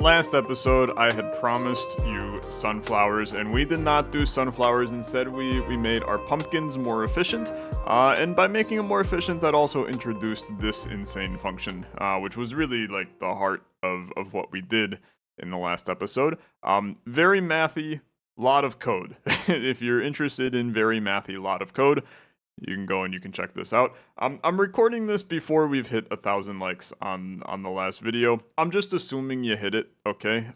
Last episode, I had promised you sunflowers, and we did not do sunflowers. Instead, we made our pumpkins more efficient, and by making them more efficient, that also introduced this insane function, which was really like the heart of what we did in the last episode. Very mathy, lot of code. If you're interested in very mathy, lot of code, you can go and you can check this out. I'm recording this before we've hit 1,000 likes on the last video. I'm just assuming you hit it, okay?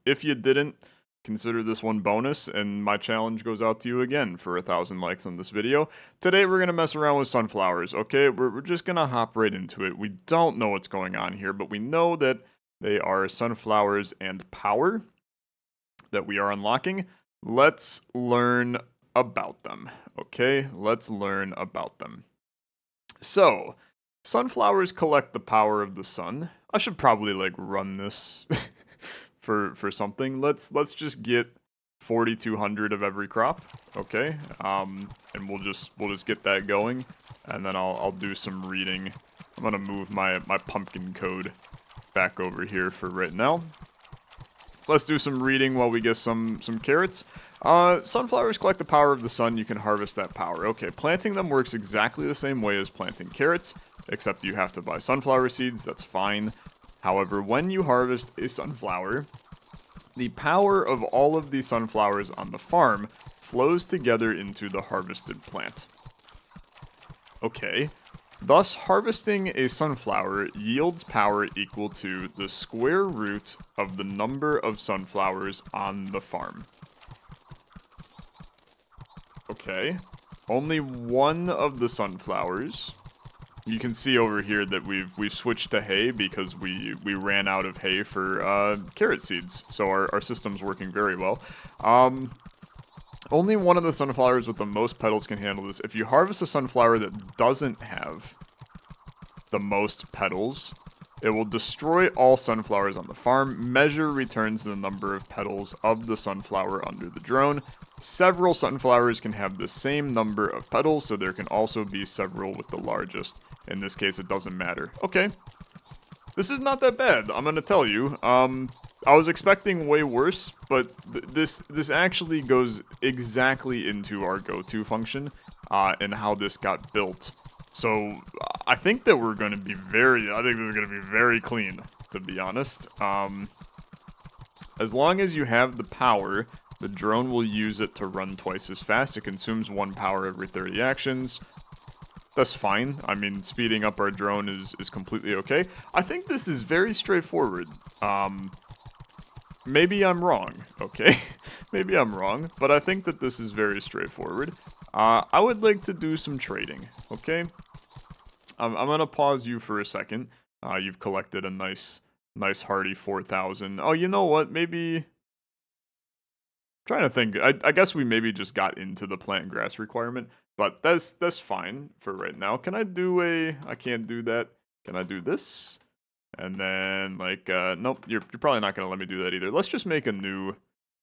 If you didn't, consider this one bonus, and my challenge goes out to you again for 1,000 likes on this video. Today we're gonna mess around with sunflowers, okay? We're just gonna hop right into it. We don't know what's going on here, but we know that they are sunflowers and power that we are unlocking. Let's learn about them. Okay, let's learn about them. So, sunflowers collect the power of the sun. I should probably like run this for something. Let's just get 4,200 of every crop. Okay, and we'll just get that going, and then I'll do some reading. I'm gonna move my pumpkin code back over here for right now. Let's do some reading while we get some carrots. Sunflowers collect the power of the sun. You can harvest that power. Okay, planting them works exactly the same way as planting carrots, except you have to buy sunflower seeds. That's fine. However, when you harvest a sunflower, the power of all of the sunflowers on the farm flows together into the harvested plant. Okay. Thus, harvesting a sunflower yields power equal to the square root of the number of sunflowers on the farm. Okay. Only one of the sunflowers. You can see over here that we've switched to hay because we ran out of hay for carrot seeds. So our system's working very well. Only one of the sunflowers with the most petals can handle this. If you harvest a sunflower that doesn't have the most petals, it will destroy all sunflowers on the farm. Measure returns the number of petals of the sunflower under the drone. Several sunflowers can have the same number of petals, so there can also be several with the largest. In this case, it doesn't matter. Okay. This is not that bad, I'm gonna tell you. I was expecting way worse, but this actually goes exactly into our go-to function, and how this got built. So, I think that we're gonna be I think this is gonna be very clean, to be honest. As long as you have the power, the drone will use it to run twice as fast. It consumes 1 power every 30 actions. That's fine. I mean, speeding up our drone is completely okay. I think this is very straightforward. Maybe I'm wrong, okay? Maybe I'm wrong, but I think that this is very straightforward. I would like to do some trading, okay? I'm gonna pause you for a second. You've collected a nice hearty 4,000. Oh, you know what? Maybe... trying to think. I guess we maybe just got into the plant grass requirement, but that's fine for right now. Can I do I can't do that. Can I do this? And then, like, nope, you're probably not gonna let me do that either. Let's just make a new...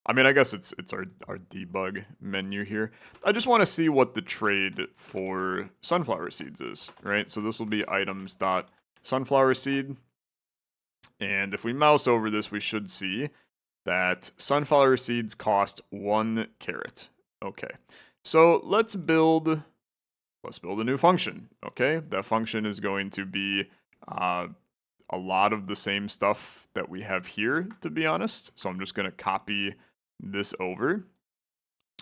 I mean, I guess it's our debug menu here. I just want to see what the trade for sunflower seeds is, right? So this will be items.sunflower seed. And if we mouse over this, we should see that sunflower seeds cost 1 carrot. Okay. So let's build a new function, okay? That function is going to be a lot of the same stuff that we have here, to be honest. So I'm just going to copy this over.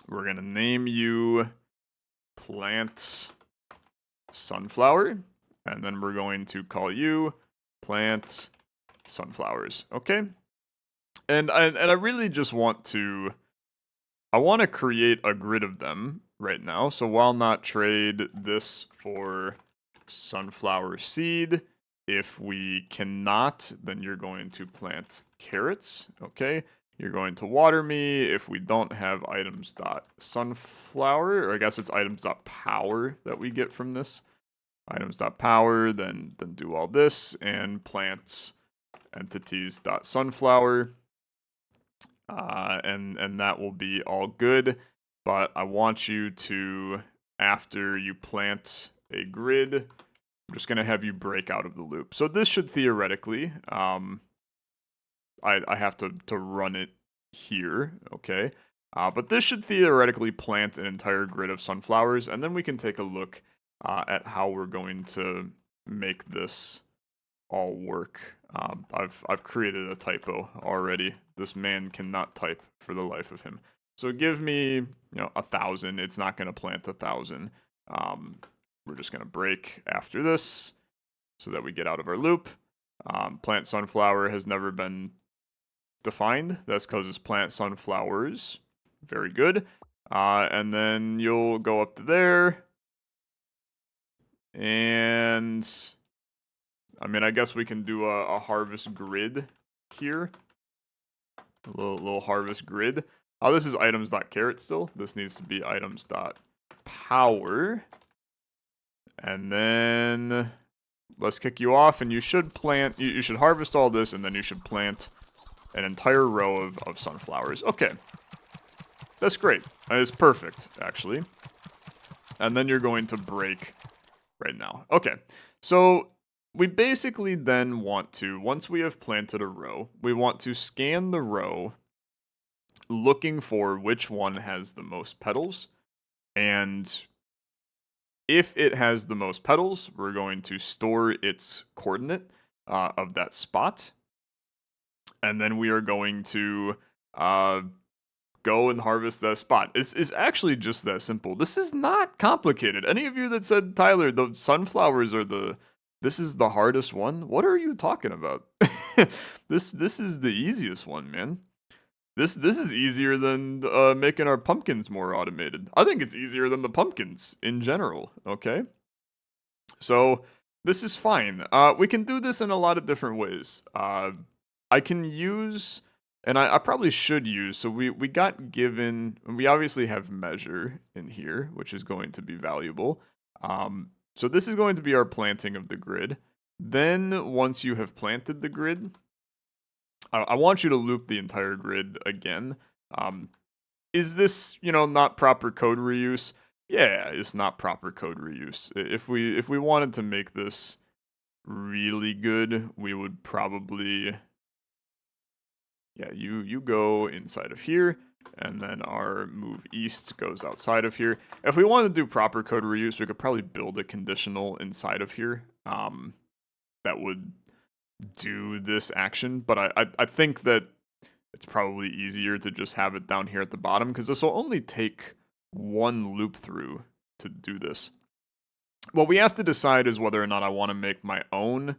We're going to name you plant sunflower, and then we're going to call you plant sunflowers, okay? And I really just want to create a grid of them right now. So while not trade this for sunflower seed, if we cannot, then you're going to plant carrots, okay? You're going to water me. If we don't have items.sunflower, or I guess it's items.power that we get from this. Items.power, then do all this, and plant entities.sunflower. And that will be all good. But I want you to, after you plant a grid, I'm just going to have you break out of the loop. So this should theoretically I have to run it here, okay? But this should theoretically plant an entire grid of sunflowers, and then we can take a look at how we're going to make this all work. I've created a typo already. This man cannot type for the life of him. So give me, 1,000. It's not going to plant 1,000. We're just going to break after this so that we get out of our loop. Plant sunflower has never been defined. That's because it's plant sunflowers. Very good. And then you'll go up to there. And I mean, I guess we can do a harvest grid here. A little harvest grid. Oh, this is items.carrot still. This needs to be items.power. And then let's kick you off, and you should plant, you should harvest all this, and then you should plant an entire row of sunflowers. Okay. That's great. It's perfect, actually. And then you're going to break right now. Okay. So we basically then want to, once we have planted a row, we want to scan the row looking for which one has the most petals. And if it has the most petals, we're going to store its coordinate of that spot. And then we are going to go and harvest that spot. It's actually just that simple. This is not complicated. Any of you that said, Tyler, the sunflowers are this is the hardest one? What are you talking about? This is the easiest one, man. This is easier than making our pumpkins more automated. I think it's easier than the pumpkins in general, okay? So this is fine. We can do this in a lot of different ways. I can use, and I probably should use, so we got given, we obviously have measure in here, which is going to be valuable. So this is going to be our planting of the grid. Then once you have planted the grid, I want you to loop the entire grid again. Is this, not proper code reuse? Yeah, it's not proper code reuse. If we wanted to make this really good, we would probably, yeah, you go inside of here, and then our move east goes outside of here. If we wanted to do proper code reuse, we could probably build a conditional inside of here that would do this action, but I think that it's probably easier to just have it down here at the bottom, because this will only take one loop through to do this. What we have to decide is whether or not I want to make my own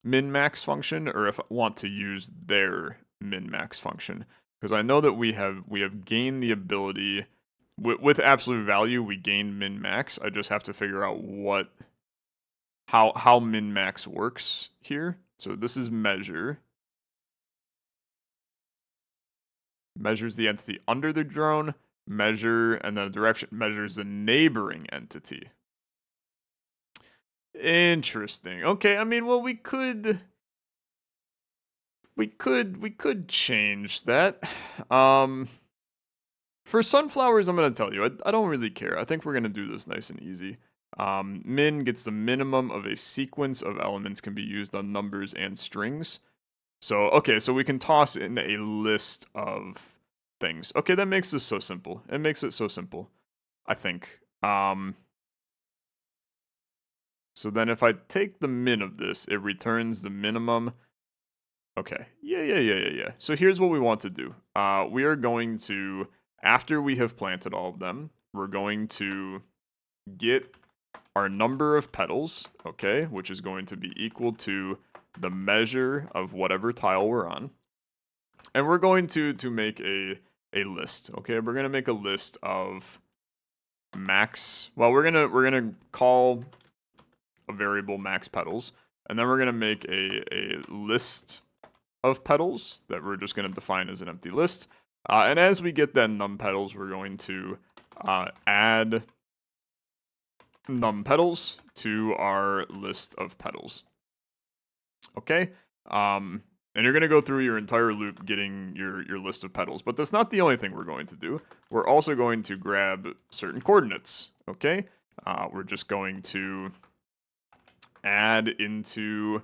min-max function, or if I want to use their min-max function, because I know that we have gained the ability with absolute value. We gain min-max. I just have to figure out how min-max works here. So this is measure. Measures the entity under the drone. Measure, and then direction measures the neighboring entity. Interesting. Okay, I mean, well, we could change that. For sunflowers, I'm going to tell you, I don't really care. I think we're going to do this nice and easy. Min gets the minimum of a sequence of elements can be used on numbers and strings. So, okay, so we can toss in a list of things. Okay, that makes this so simple. It makes it so simple, I think. So then if I take the min of this, it returns the minimum. Okay, yeah. So here's what we want to do. We are going to, after we have planted all of them, we're going to get our number of petals, okay, which is going to be equal to the measure of whatever tile we're on. And we're going to make a list, okay? We're going to make a list of max, well, we're going to call a variable max petals, and then we're going to make a list of petals that we're just going to define as an empty list. And as we get that num petals, we're going to add num petals to our list of petals. Okay? And you're going to go through your entire loop getting your list of petals. But that's not the only thing we're going to do. We're also going to grab certain coordinates. Okay? We're just going to add into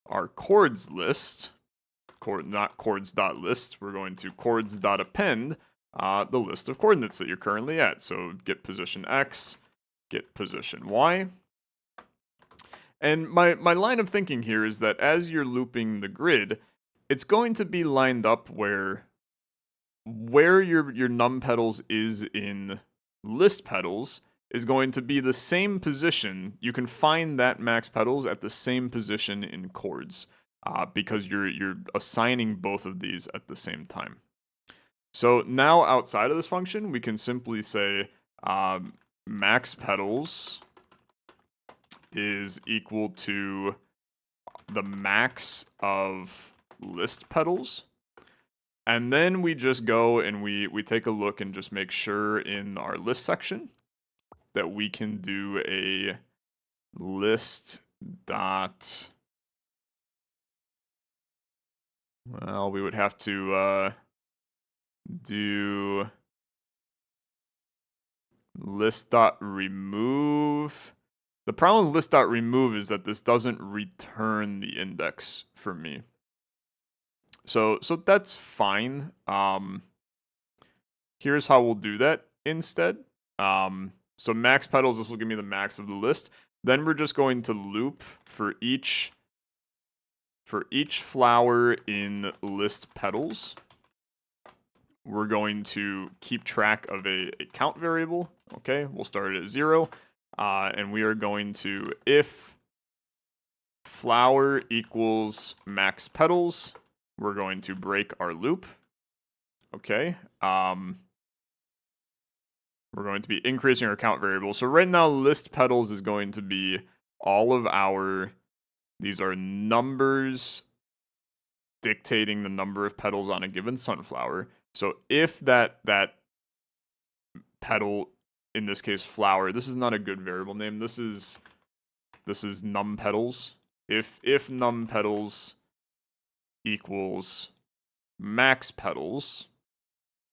our chords list not chords.list. We're going to chords.append the list of coordinates that you're currently at. So get position X, get position Y. And my line of thinking here is that as you're looping the grid, it's going to be lined up where your num pedals is in list pedals is going to be the same position. You can find that max pedals at the same position in chords because you're assigning both of these at the same time. So now outside of this function, we can simply say max pedals is equal to the max of list pedals. And then we just go and we take a look and just make sure in our list section that we can do a list dot, well, we would have to do list dot remove. The problem with list dot remove is that this doesn't return the index for me. So that's fine. Here's how we'll do that instead. So max pedals, this will give me the max of the list. Then we're just going to loop for each flower in list pedals. We're going to keep track of a count variable. Okay, we'll start it at 0. And we are going to, if flower equals max pedals, we're going to break our loop. Okay. We're going to be increasing our count variable. So right now, list pedals is going to be all of these are numbers dictating the number of petals on a given sunflower. So if that petal, in this case flower, this is not a good variable name. This is num petals. If num petals equals max petals.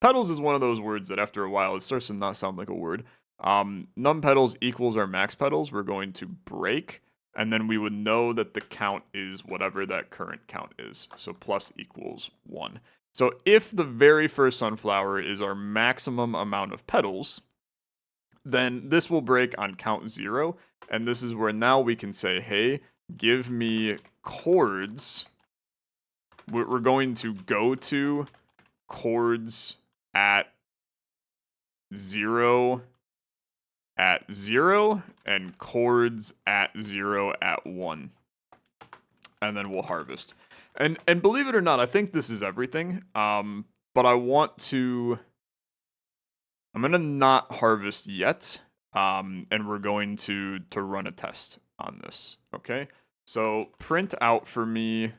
Petals is one of those words that after a while it starts to not sound like a word. Num petals equals our max petals. We're going to break, and then we would know that the count is whatever that current count is. So plus equals 1. So if the very first sunflower is our maximum amount of petals, then this will break on count 0. And this is where now we can say, hey, give me chords. We're going to go to chords at 0 and chords at 0 at 1. And then we'll harvest. And believe it or not, I think this is everything. But I'm gonna not harvest yet. And we're going to run a test on this. Okay. So print out for me.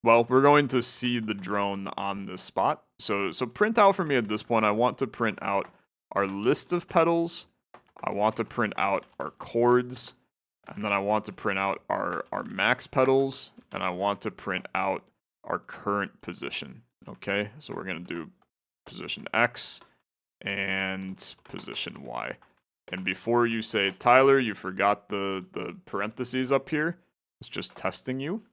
Well, we're going to see the drone on this spot. So print out for me at this point. I want to print out our list of petals. I want to print out our chords. And then I want to print out our max petals. And I want to print out our current position. Okay, so we're going to do position X and position Y. And before you say, Tyler, you forgot the parentheses up here, it's just testing you.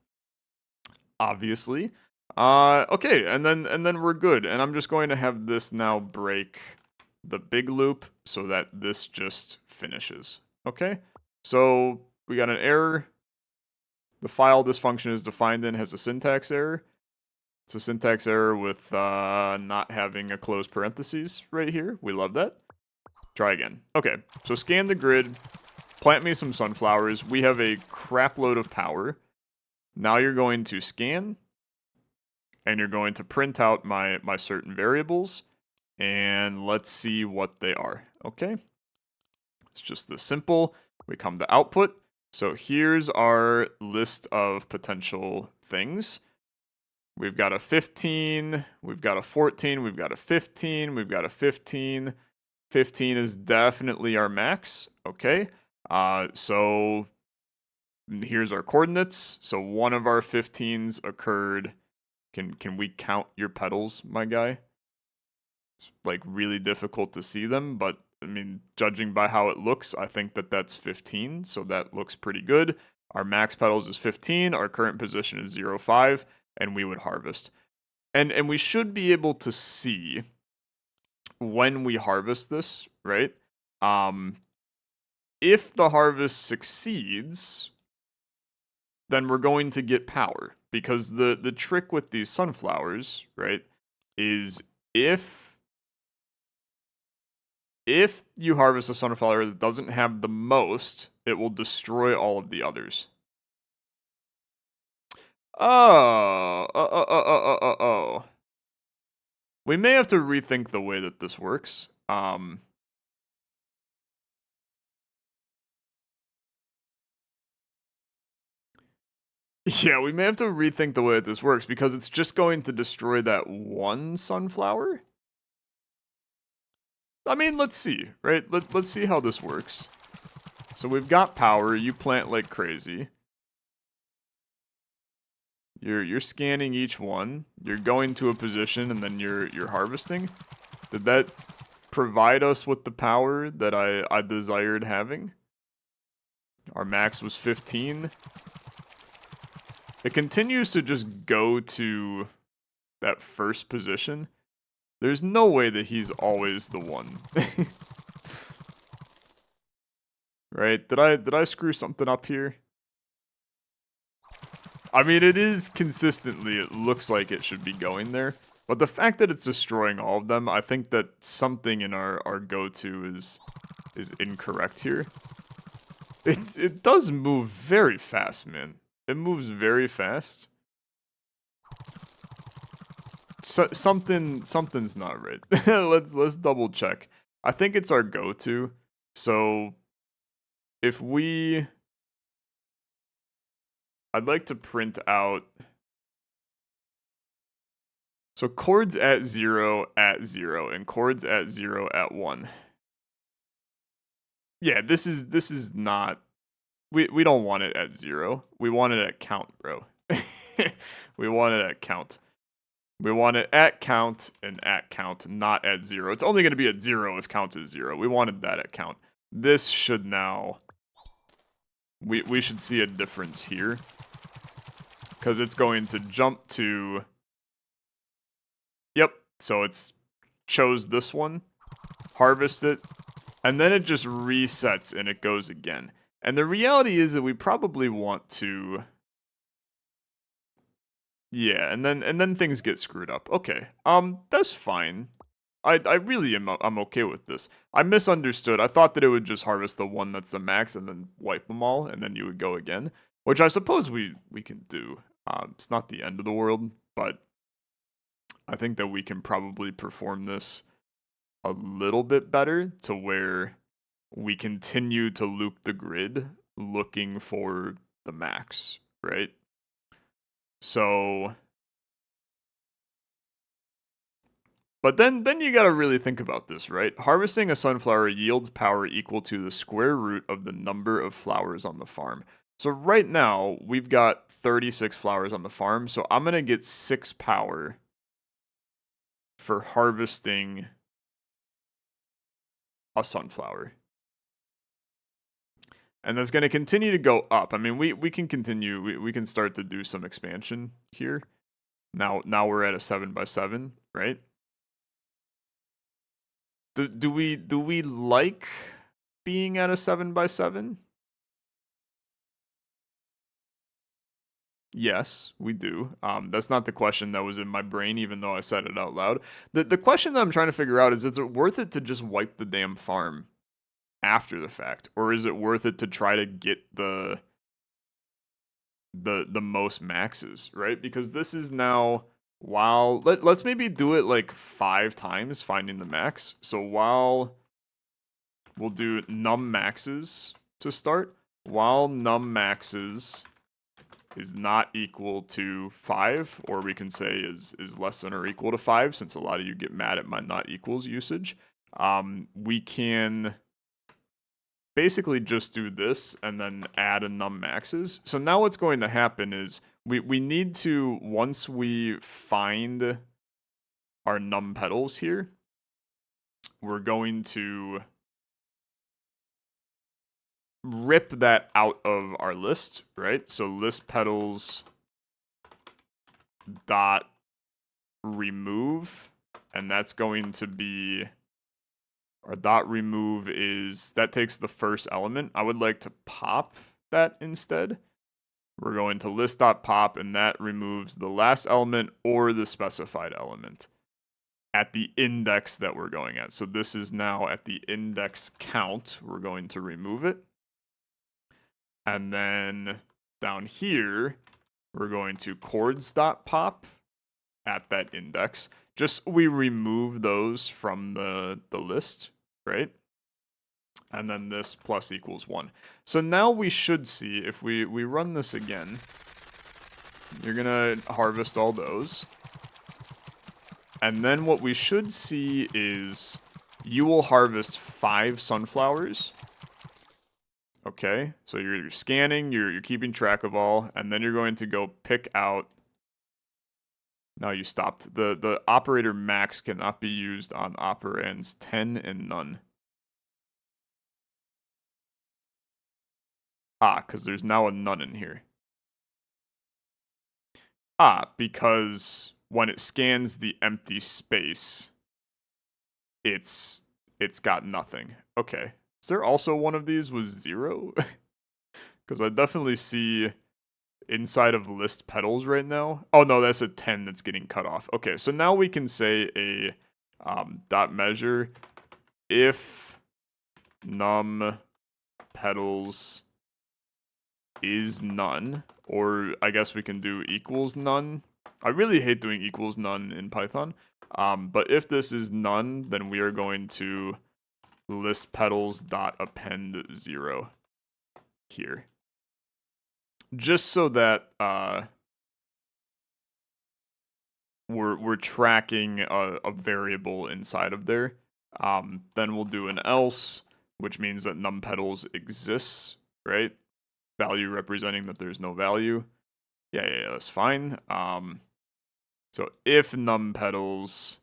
Obviously. Okay, and then we're good. And I'm just going to have this now break the big loop so that this just finishes. Okay, so we got an error. The file this function is defined in has a syntax error. It's a syntax error with not having a closed parentheses right here. We love that. Try again. Okay, so scan the grid, plant me some sunflowers. We have a crap load of power. Now you're going to scan, and you're going to print out my certain variables, and let's see what they are, okay? It's just this simple. We come to output. So here's our list of potential things. We've got a 15, we've got a 14, we've got a 15, we've got a 15. 15 is definitely our max, okay? So here's our coordinates. So one of our 15s occurred. Can we count your petals, my guy? It's like really difficult to see them, but I mean, judging by how it looks, I think that that's 15, so that looks pretty good. Our max petals is 15, our current position is 0, 5. and we would harvest. And we should be able to see when we harvest this, right? If the harvest succeeds, then we're going to get power. Because the trick with these sunflowers, right, is if you harvest a sunflower that doesn't have the most, it will destroy all of the others. Oh. We may have to rethink the way that this works. Yeah, we may have to rethink the way that this works because it's just going to destroy that one sunflower. I mean, let's see, right? Let's see how this works. So we've got power. You plant like crazy. You're scanning each one. You're going to a position and then you're harvesting. Did that provide us with the power that I desired having? Our max was 15. It continues to just go to that first position. There's no way that he's always the one. Right? Did I screw something up here? I mean, it is consistently, it looks like it should be going there. But the fact that it's destroying all of them, I think that something in our go-to is incorrect here. It does move very fast, man. It moves very fast. So, something's not right. let's double check. I think it's our go-to. So if I'd like to print out. So chords at 0 and chords at 0 at 1. Yeah, this is not. We don't want it at 0. We want it at count, bro. We want it at count. We want it at count and at count, not at 0. It's only going to be at 0 if count is 0. We wanted that at count. This should now... We should see a difference here. Because it's going to jump to... Yep, so it's chose this one, harvest it, and then it just resets and it goes again. And the reality is that we probably want to... Yeah, and then things get screwed up. Okay, that's fine. I really I'm okay with this. I misunderstood. I thought that it would just harvest the one that's the max and then wipe them all, and then you would go again, which I suppose we can do. It's not the end of the world, but I think that we can probably perform this a little bit better to where we continue to loop the grid looking for the max, right? So, but then you got to really think about this, right? Harvesting a sunflower yields power equal to the square root of the number of flowers on the farm. So right now, we've got 36 flowers on the farm, so I'm going to get 6 power for harvesting a sunflower. And that's going to continue to go up. I mean, we can continue, we can start to do some expansion here. Now we're at a 7x7, right? Do we like being at a 7x7? Yes, we do. That's not the question that was in my brain, even though I said it out loud. The question that I'm trying to figure out is it worth it to just wipe the damn farm after the fact? Or is it worth it to try to get the most maxes, right? Because this is now, while, let's maybe do it like 5 times, finding the max. So while we'll do num maxes to start, while num maxes is not equal to 5, or we can say is less than or equal to 5, since a lot of you get mad at my not equals usage, we can basically just do this and then add a num maxes. So now what's going to happen is we need to, once we find our num petals here, we're going to rip that out of our list, right? So list petals dot remove, and that's going to be, our dot remove is, that takes the first element. I would like to pop that instead. We're going to list.pop, and that removes the last element or the specified element at the index that we're going at. So this is now at the index count. We're going to remove it. And then down here, we're going to chords.pop at that index. Just we remove those from the list, right? And then this plus equals 1. So now we should see, if we run this again, you're going to harvest all those. And then what we should see is you will harvest 5 sunflowers. Okay, so you're scanning, you're keeping track of all, and then you're going to go pick out. Now you stopped. The operator max cannot be used on operands 10 and none. Because there's now a none in here. Because when it scans the empty space, it's got nothing. Okay. Is there also one of these with 0? Because I definitely see inside of list petals right now. Oh no, that's a 10 that's getting cut off. Okay, so now we can say a dot measure if num petals is none, or I guess we can do equals none. I really hate doing equals none in Python. But if this is none, then we are going to list petals dot append 0 here. Just so that we're tracking a variable inside of there. Then we'll do an else, which means that num petals exists, right? Value representing that there's no value. Yeah, that's fine. So if num petals,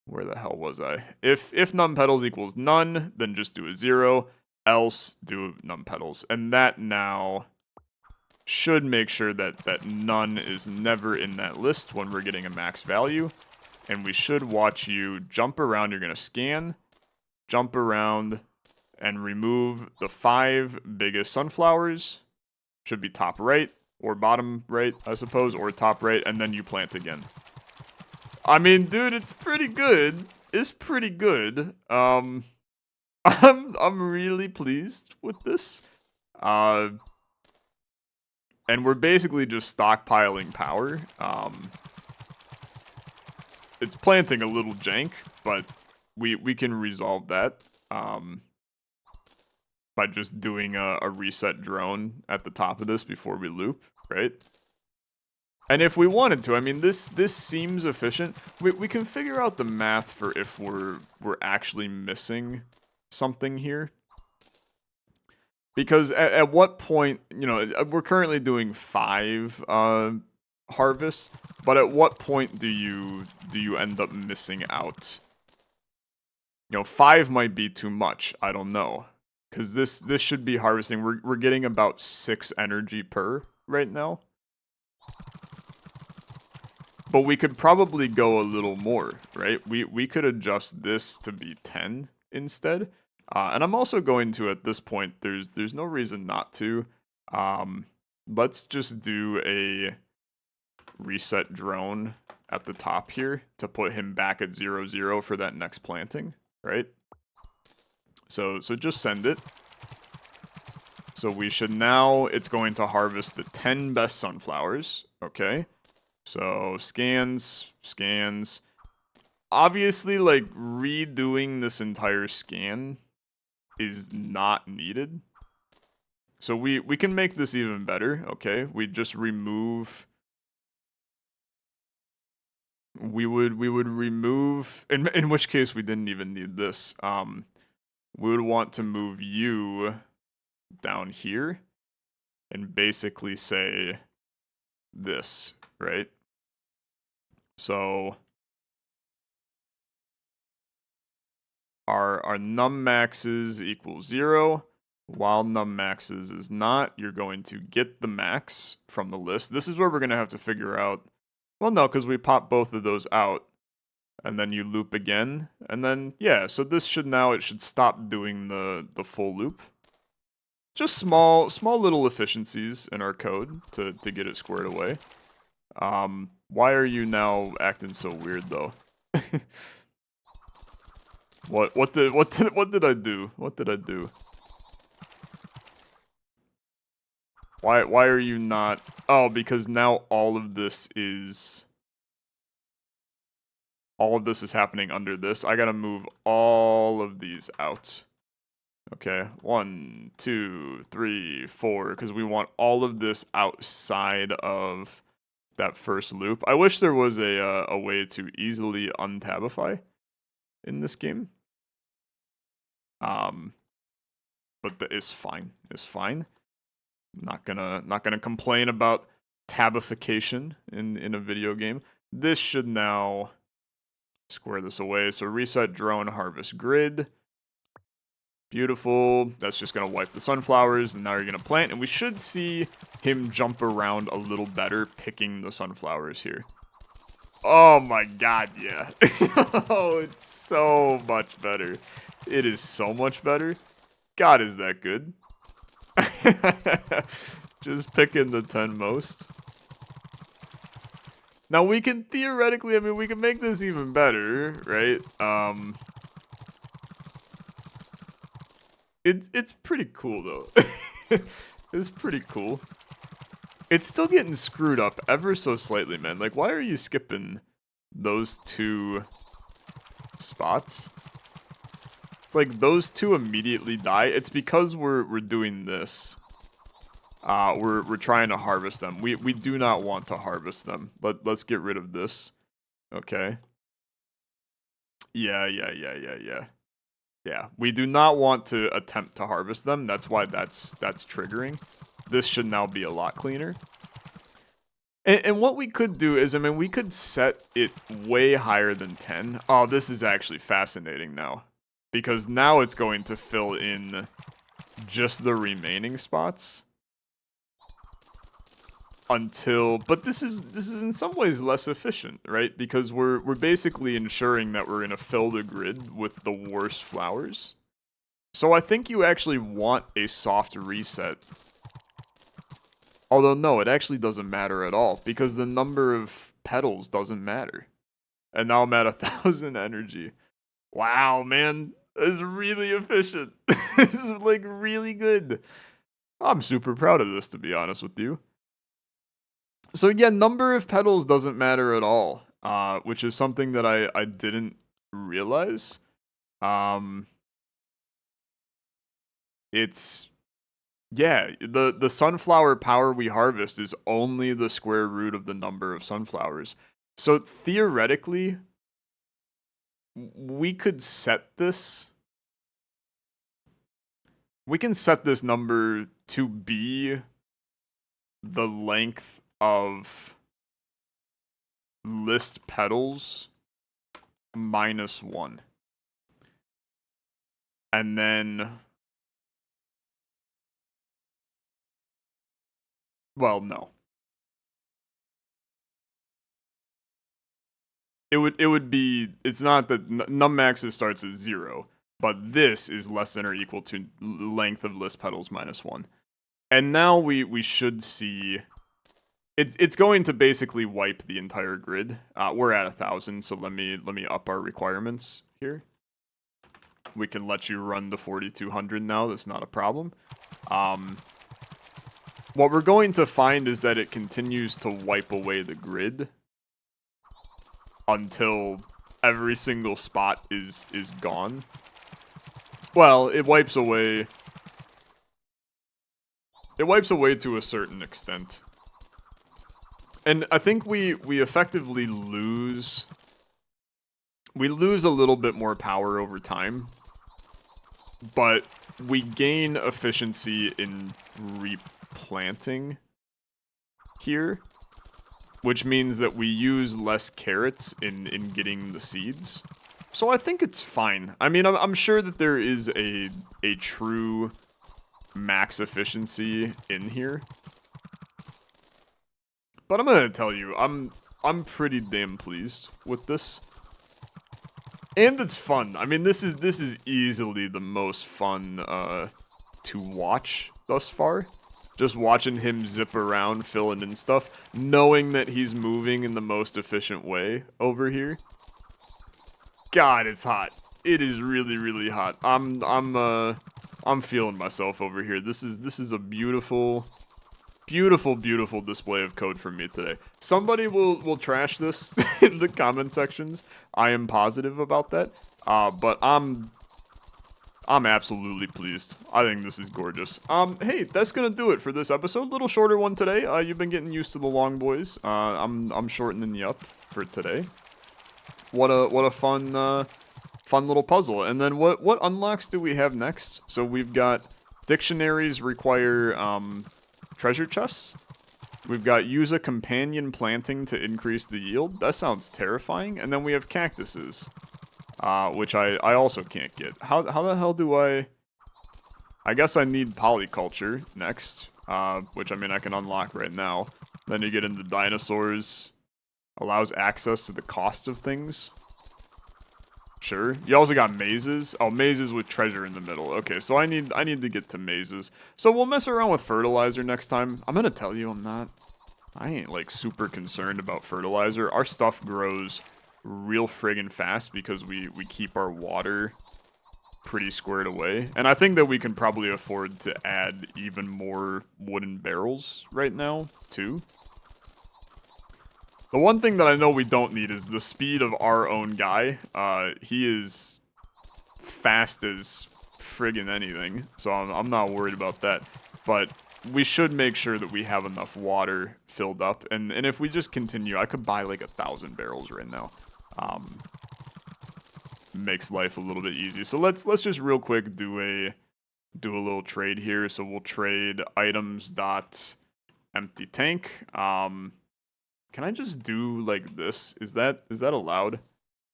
where the hell was I? If num petals equals none, then just do a 0. Else do num petals, and that now should make sure that none is never in that list when we're getting a max value. And we should watch you jump around. You're going to scan, jump around, and remove the 5 biggest sunflowers. Should be top right, or bottom right, I suppose, or top right, and then you plant again. I mean, dude, it's pretty good. It's pretty good. I'm really pleased with this. And we're basically just stockpiling power. It's planting a little jank, but we can resolve that by just doing a reset drone at the top of this before we loop, right? And if we wanted to, I mean, this seems efficient. We can figure out the math for if we're actually missing something here. Because at what point, you know, we're currently doing 5 harvests, but at what point do you end up missing out? You know, 5 might be too much. I don't know, because this should be harvesting. We're getting about 6 energy per right now, but we could probably go a little more, right? We could adjust this to be 10 instead. And I'm also going to, at this point, there's no reason not to. Let's just do a reset drone at the top here to put him back at 0, 0 for that next planting, right? So just send it. So we should now, it's going to harvest the 10 best sunflowers, okay? So scans. Obviously, like, redoing this entire scan is not needed. So we can make this even better, okay? We just remove, we would remove, in which case we didn't even need this. We would want to move you down here and basically say this, right? So our num maxes equals 0, while num maxes is not. You're going to get the max from the list. This is where we're going to have to figure out Well, no, because we pop both of those out. And then you loop again. And then, yeah, so this should now, it should stop doing the full loop. Just small little efficiencies in our code to get it squared away. Why are you now acting so weird, though? What did I do? What did I do? Why are you not? Oh, because now all of this is happening under this. I gotta move all of these out. Okay, 1, 2, 3, 4, because we want all of this outside of that first loop. I wish there was a way to easily untabify in this game. But it's fine. It's fine. Not gonna complain about tabification in a video game. This should now square this away. So reset drone harvest grid. Beautiful. That's just gonna wipe the sunflowers, and now you're gonna plant, and we should see him jump around a little better picking the sunflowers here. Oh my god, yeah. Oh, it's so much better. It is so much better. God, is that good? Just picking the 10 most. Now we can theoretically, I mean, we can make this even better, right? It's pretty cool though. It's pretty cool. It's still getting screwed up ever so slightly, man. Like, why are you skipping those 2 spots? It's like those 2 immediately die. It's because we're doing this. We're trying to harvest them. We do not want to harvest them. Let's get rid of this. Okay. Yeah. Yeah, we do not want to attempt to harvest them. That's why that's triggering. This should now be a lot cleaner. And what we could do is, I mean, we could set it way higher than 10. Oh, this is actually fascinating now. Because now it's going to fill in just the remaining spots. But this is in some ways less efficient, right? Because we're basically ensuring that we're gonna fill the grid with the worst flowers. So I think you actually want a soft reset. Although no, it actually doesn't matter at all, because the number of petals doesn't matter. And now I'm at 1,000 energy. Wow, man, this is really efficient. This is like really good. I'm super proud of this, to be honest with you. So yeah, number of petals doesn't matter at all, which is something that I didn't realize. It's, yeah, the sunflower power we harvest is only the square root of the number of sunflowers. So theoretically, we could set this. We can set this number to be the length of list petals -1. And then, well, no. It would be, it's not that nummax starts at 0, but this is less than or equal to length of list petals -1. And now we should see, it's going to basically wipe the entire grid. We're at 1,000, so let me up our requirements here. We can let you run the 4,200 now. That's not a problem. What we're going to find is that it continues to wipe away the grid until every single spot is gone. Well, it wipes away. It wipes away to a certain extent. And I think we effectively lose. We lose a little bit more power over time. But we gain efficiency in replanting here, which means that we use less carrots in getting the seeds. So I think it's fine. I mean, I'm sure that there is a true max efficiency in here. But I'm gonna tell you, I'm pretty damn pleased with this. And it's fun. I mean, this is easily the most fun to watch thus far. Just watching him zip around, filling in stuff, knowing that he's moving in the most efficient way over here. God, it's hot. It is really, really hot. I'm feeling myself over here. This is a beautiful, beautiful, beautiful display of code from me today. Somebody will trash this in the comment sections. I am positive about that. But I'm absolutely pleased. I think this is gorgeous. Hey, that's gonna do it for this episode. Little shorter one today. You've been getting used to the long boys. I'm shortening you up for today. What a fun fun little puzzle. And then what unlocks do we have next? So we've got dictionaries require treasure chests. We've got use a companion planting to increase the yield. That sounds terrifying. And then we have cactuses. Which I also can't get. How the hell do I guess I need polyculture next, which I mean I can unlock right now. Then you get into dinosaurs, allows access to the cost of things. Sure. You also got mazes. Oh, mazes with treasure in the middle. Okay, so I need to get to mazes. So we'll mess around with fertilizer next time. I'm gonna tell you I'm not. I ain't like super concerned about fertilizer. Our stuff grows real friggin' fast because we keep our water pretty squared away. And I think that we can probably afford to add even more wooden barrels right now, too. The one thing that I know we don't need is the speed of our own guy. He is fast as friggin' anything, so I'm not worried about that. But we should make sure that we have enough water filled up. And if we just continue, I could buy like 1,000 barrels right now. Makes life a little bit easy. So let's just real quick do a little trade here. So we'll trade items dot empty tank. Can I just do like this? Is that allowed?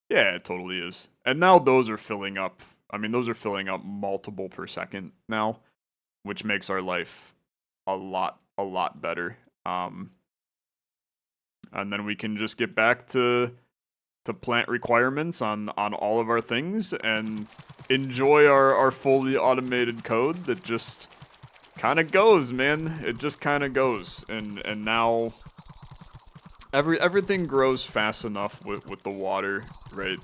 Yeah, it totally is. And now those are filling up. I mean, those are filling up multiple per second now, which makes our life a lot better. And then we can just get back to plant requirements on all of our things and enjoy our fully automated code that just kind of goes, man. It just kind of goes. And now everything grows fast enough with the water, right?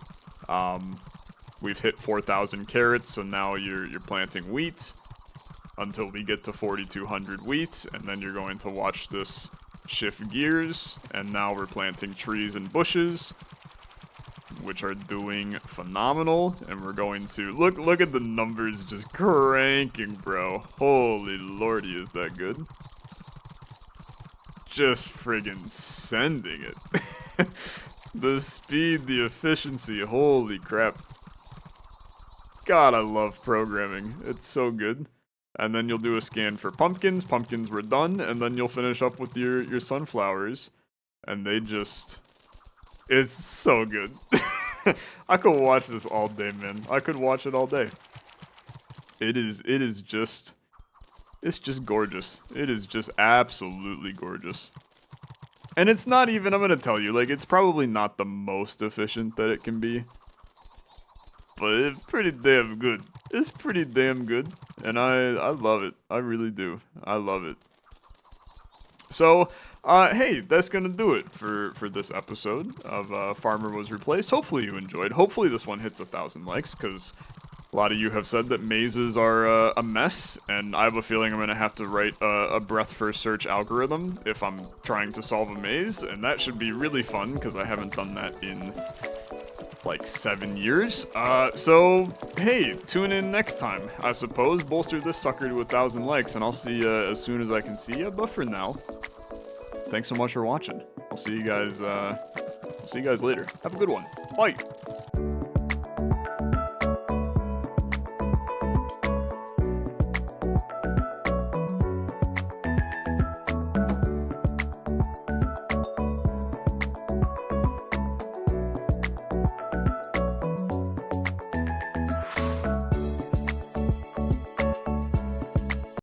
We've hit 4,000 carrots, so now you're planting wheat until we get to 4,200 wheat, and then you're going to watch this shift gears, and now we're planting trees and bushes, which are doing phenomenal, and we're going to look at the numbers just cranking, bro. Holy lordy, is that good? Just friggin' sending it. The speed, the efficiency, holy crap. God, I love programming. It's so good. And then you'll do a scan for pumpkins. Pumpkins were done, and then you'll finish up with your sunflowers. And they just... It's so good. I could watch this all day, man. I could watch it all day. It is just... It's just gorgeous. It is just absolutely gorgeous. And it's not even, I'm gonna tell you, like, it's probably not the most efficient that it can be. But it's pretty damn good. It's pretty damn good. And I love it. I really do. I love it. So, hey, that's gonna do it for this episode of Farmer Was Replaced. Hopefully you enjoyed. Hopefully this one hits 1,000 likes, because a lot of you have said that mazes are a mess, and I have a feeling I'm going to have to write a breadth-first search algorithm if I'm trying to solve a maze, and that should be really fun, because I haven't done that in, like, 7 years. So, hey, tune in next time, I suppose. Bolster this sucker to 1,000 likes, and I'll see you as soon as I can see you, but for now, thanks so much for watching. I'll see you guys later. Have a good one. Bye!